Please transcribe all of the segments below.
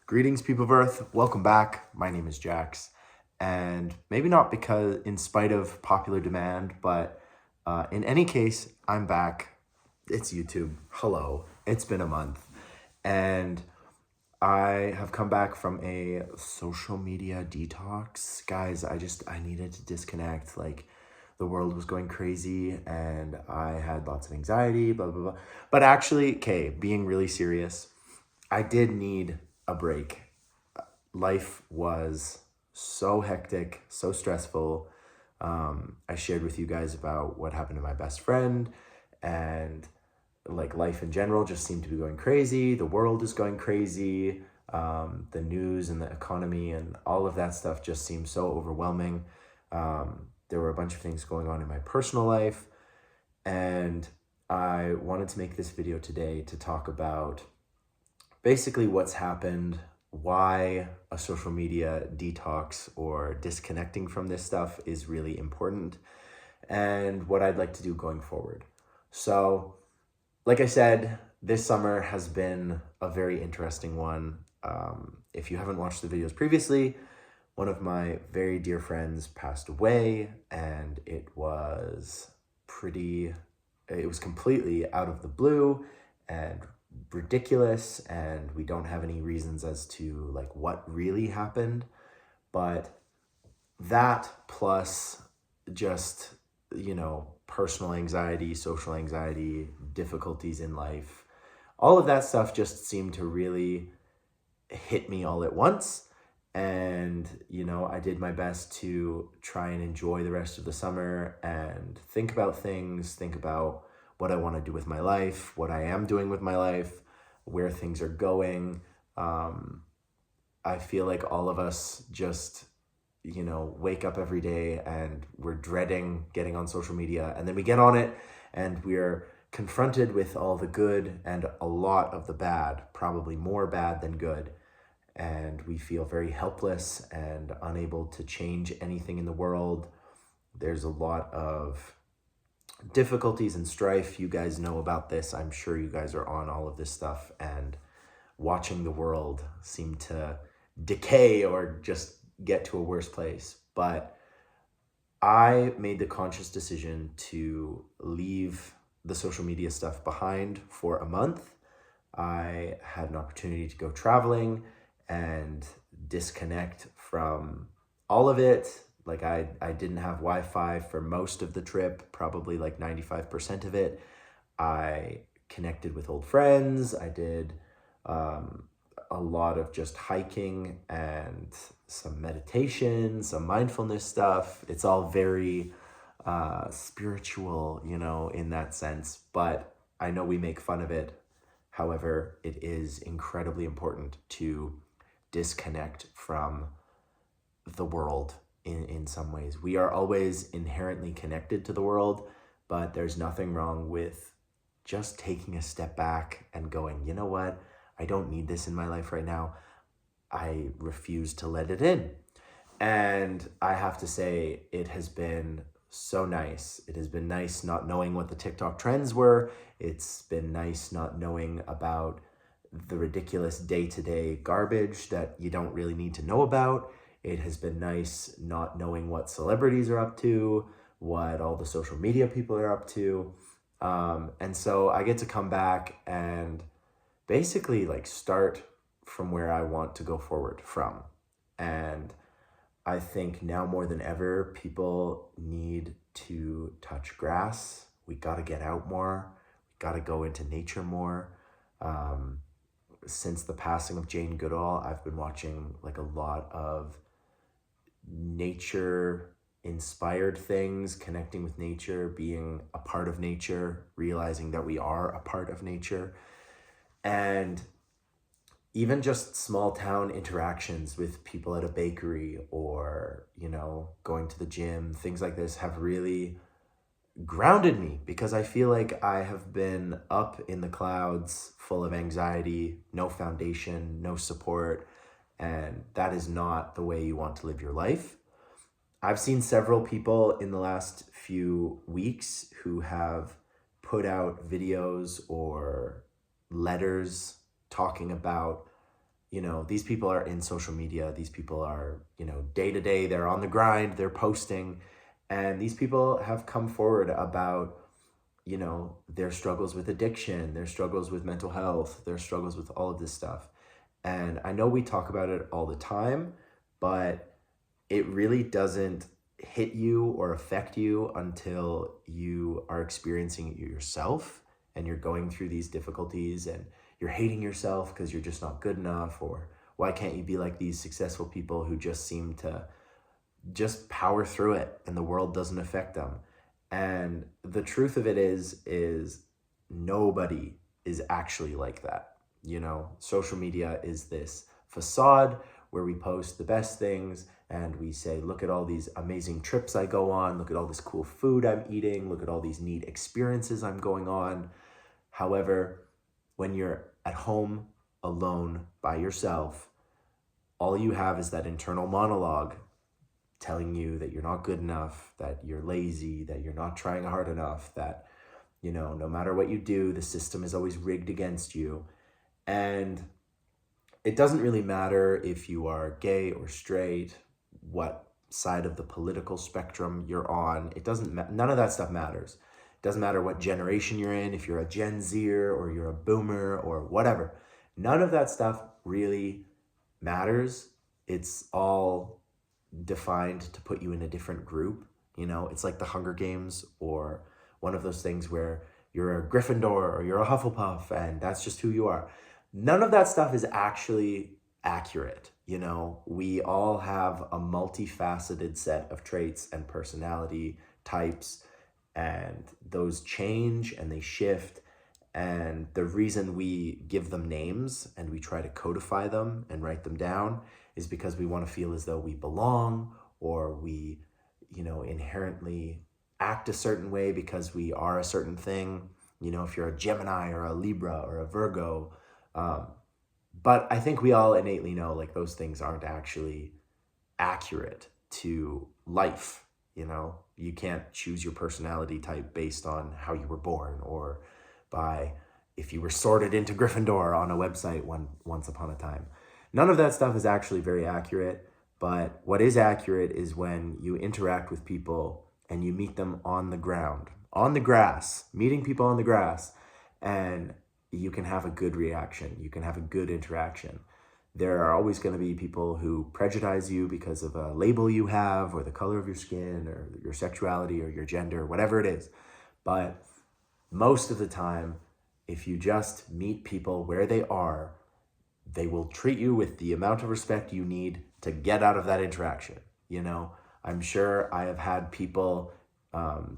Greetings, people of Earth. Welcome back. My name is Jax. And maybe not because, in spite of popular demand, but in any case, I'm back. It's YouTube. Hello. It's been a month. And I have come back from a social media detox. Guys, I needed to disconnect. Like, the world was going crazy and I had lots of anxiety, blah, blah, blah. But actually, okay, being really serious, I did need a break. Life was so hectic, so stressful. I shared with you guys about what happened to my best friend, and like life in general just seemed to be going crazy. The world is going crazy. The news and the economy and all of that stuff just seemed so overwhelming. There were a bunch of things going on in my personal life, and I wanted to make this video today to talk about basically what's happened, why a social media detox or disconnecting from this stuff is really important, and what I'd like to do going forward. So, like I said, this summer has been a very interesting one. If you haven't watched the videos previously, one of my very dear friends passed away, and it was completely out of the blue and ridiculous, and we don't have any reasons as to like what really happened. But that plus just, personal anxiety, social anxiety, difficulties in life, all of that stuff just seemed to really hit me all at once. And, I did my best to try and enjoy the rest of the summer and think about things, think about what I want to do with my life, what I am doing with my life, where things are going. I feel like all of us just, wake up every day and we're dreading getting on social media. And then we get on it and we're confronted with all the good and a lot of the bad, probably more bad than good. And we feel very helpless and unable to change anything in the world. There's a lot of difficulties and strife. You guys know about this. I'm sure you guys are on all of this stuff and watching the world seem to decay or just get to a worse place. But I made the conscious decision to leave the social media stuff behind for a month. I had an opportunity to go traveling and disconnect from all of it. Like I didn't have Wi-Fi for most of the trip, probably like 95% of it. I connected with old friends. I did a lot of just hiking and some meditation, some mindfulness stuff. It's all very spiritual, in that sense, but I know we make fun of it. However, it is incredibly important to disconnect from the world in some ways. We are always inherently connected to the world, but there's nothing wrong with just taking a step back and going, you know what? I don't need this in my life right now. I refuse to let it in. And I have to say, it has been so nice. It has been nice not knowing what the TikTok trends were. It's been nice not knowing about the ridiculous day-to-day garbage that you don't really need to know about. It has been nice not knowing what celebrities are up to, what all the social media people are up to. And so I get to come back and basically like start from where I want to go forward from. And I think now more than ever, people need to touch grass. We got to get out more. We got to go into nature more. Since the passing of Jane Goodall, I've been watching like a lot of nature inspired things, connecting with nature, being a part of nature, realizing that we are a part of nature. And even just small town interactions with people at a bakery or, going to the gym, things like this have really grounded me, because I feel like I have been up in the clouds full of anxiety, no foundation, no support, and that is not the way you want to live your life. I've seen several people in the last few weeks who have put out videos or letters talking about these people are in social media. These people are, day to day, they're on the grind, they're posting, and these people have come forward about, their struggles with addiction, their struggles with mental health, their struggles with all of this stuff. And I know we talk about it all the time, but it really doesn't hit you or affect you until you are experiencing it yourself and you're going through these difficulties and you're hating yourself because you're just not good enough, or why can't you be like these successful people who just seem to just power through it and the world doesn't affect them. And the truth of it is nobody is actually like that. Social media is this facade where we post the best things and we say, look at all these amazing trips I go on, look at all this cool food I'm eating, look at all these neat experiences I'm going on. However, when you're at home alone by yourself, all you have is that internal monologue telling you that you're not good enough, that you're lazy, that you're not trying hard enough, that, no matter what you do, the system is always rigged against you. And it doesn't really matter if you are gay or straight, what side of the political spectrum you're on. It doesn't, none of that stuff matters. It doesn't matter what generation you're in, if you're a Gen Zer or you're a boomer or whatever. None of that stuff really matters. It's all defined to put you in a different group. It's like the Hunger Games or one of those things where you're a Gryffindor or you're a Hufflepuff and that's just who you are. None of that stuff is actually accurate. We all have a multifaceted set of traits and personality types, and those change and they shift. And the reason we give them names and we try to codify them and write them down is because we want to feel as though we belong, or we, inherently act a certain way because we are a certain thing. If you're a Gemini or a Libra or a Virgo. But I think we all innately know like those things aren't actually accurate to life. You can't choose your personality type based on how you were born or by if you were sorted into Gryffindor on a website once upon a time. None of that stuff is actually very accurate, but what is accurate is when you interact with people and you meet them on the ground, on the grass, meeting people on the grass, and you can have a good reaction. You can have a good interaction. There are always going to be people who prejudice you because of a label you have or the color of your skin or your sexuality or your gender, whatever it is. But most of the time, if you just meet people where they are, they will treat you with the amount of respect you need to get out of that interaction. I'm sure I have had people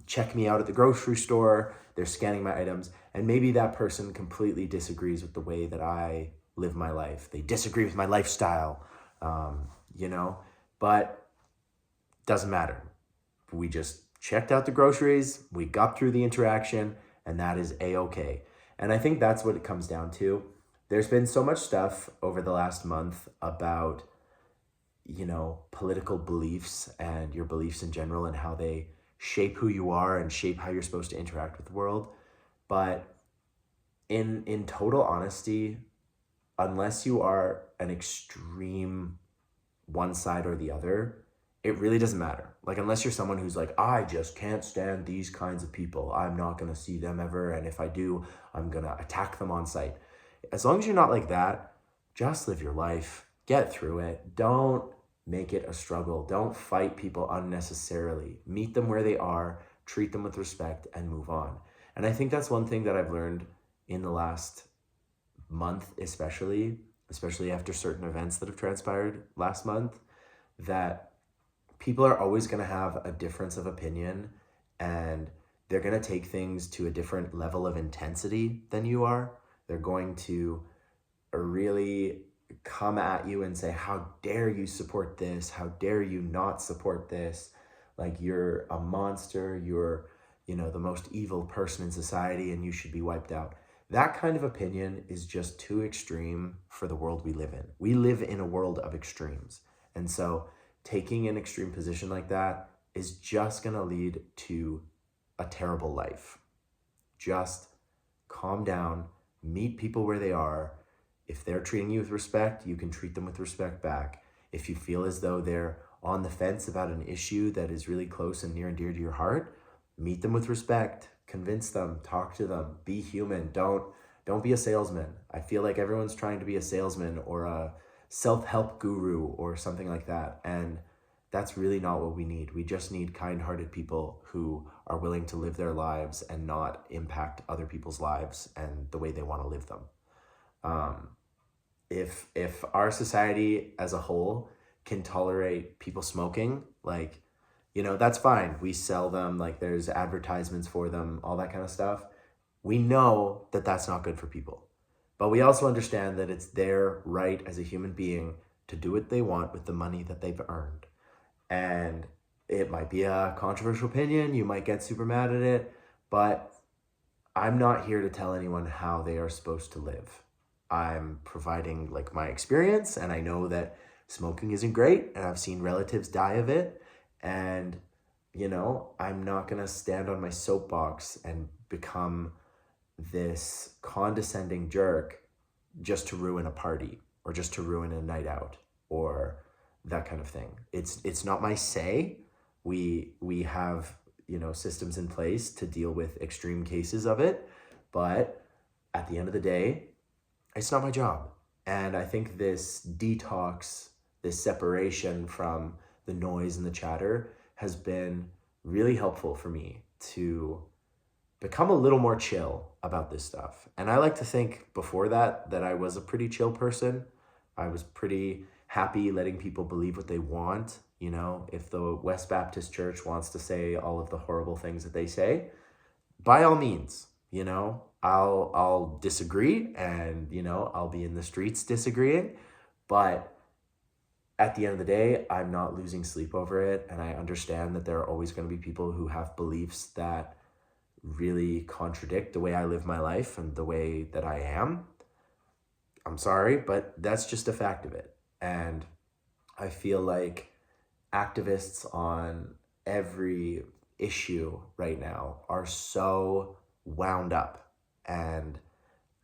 check me out at the grocery store, they're scanning my items, and maybe that person completely disagrees with the way that I live my life. They disagree with my lifestyle, but doesn't matter. We just checked out the groceries, we got through the interaction, and that is A-okay. And I think that's what it comes down to. There's been so much stuff over the last month about, political beliefs and your beliefs in general and how they shape who you are and shape how you're supposed to interact with the world. But in total honesty, unless you are an extreme one side or the other, it really doesn't matter. Like, unless you're someone who's like, I just can't stand these kinds of people, I'm not going to see them ever, and if I do, I'm going to attack them on sight. As long as you're not like that, just live your life, get through it. Don't make it a struggle. Don't fight people unnecessarily. Meet them where they are, treat them with respect, and move on. And I think that's one thing that I've learned in the last month, especially after certain events that have transpired last month, that people are always going to have a difference of opinion, and they're going to take things to a different level of intensity than you are. They're going to really come at you and say, how dare you support this? How dare you not support this? Like, you're a monster. You're, the most evil person in society and you should be wiped out. That kind of opinion is just too extreme for the world we live in. We live in a world of extremes. And so taking an extreme position like that is just going to lead to a terrible life. Just calm down, meet people where they are. if they're treating you with respect, you can treat them with respect back. If you feel as though they're on the fence about an issue that is really close and near and dear to your heart, meet them with respect, convince them, talk to them, be human. Don't be a salesman. I feel like everyone's trying to be a salesman or a self-help guru or something like that. And that's really not what we need. We just need kind-hearted people who are willing to live their lives and not impact other people's lives and the way they want to live them. If our society as a whole can tolerate people smoking, like, that's fine. We sell them, like there's advertisements for them, all that kind of stuff. We know that that's not good for people. But we also understand that it's their right as a human being to do what they want with the money that they've earned. And it might be a controversial opinion. You might get super mad at it, but I'm not here to tell anyone how they are supposed to live. I'm providing like my experience, and I know that smoking isn't great, and I've seen relatives die of it. And, I'm not going to stand on my soapbox and become this condescending jerk just to ruin a party or just to ruin a night out or that kind of thing. It's not my say. We have, systems in place to deal with extreme cases of it, but at the end of the day, it's not my job. And I think this detox, this separation from the noise and the chatter has been really helpful for me to become a little more chill about this stuff. And I like to think before that I was a pretty chill person. I was pretty happy letting people believe what they want. If the West Baptist Church wants to say all of the horrible things that they say, by all means, I'll disagree, and I'll be in the streets disagreeing, but at the end of the day, I'm not losing sleep over it. And I understand that there are always going to be people who have beliefs that really contradict the way I live my life and the way that I am. I'm sorry, but that's just a fact of it. And I feel like activists on every issue right now are so wound up. And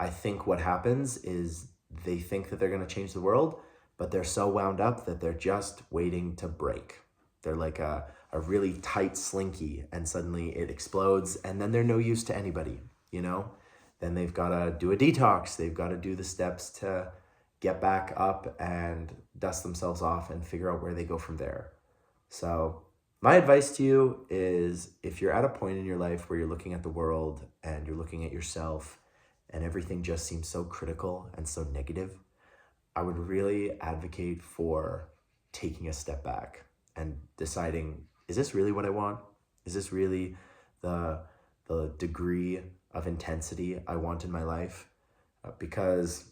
I think what happens is they think that they're going to change the world, but they're so wound up that they're just waiting to break. They're like a really tight slinky, and suddenly it explodes, and then they're no use to anybody, Then they've got to do a detox. They've got to do the steps to get back up and dust themselves off and figure out where they go from there. So my advice to you is, if you're at a point in your life where you're looking at the world and you're looking at yourself and everything just seems so critical and so negative, I would really advocate for taking a step back and deciding, is this really what I want? Is this really the degree of intensity I want in my life? Because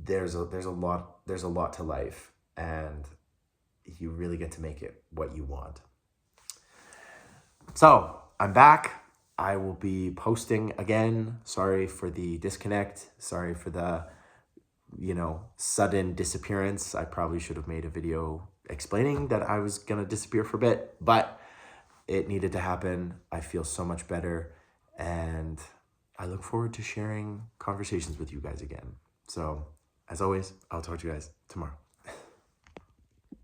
there's a lot to life, and you really get to make it what you want. So I'm back. I will be posting again. Sorry for the disconnect. Sorry for the sudden disappearance. I probably should have made a video explaining that I was gonna disappear for a bit, but it needed to happen. I feel so much better, and I look forward to sharing conversations with you guys again. So as always, I'll talk to you guys tomorrow.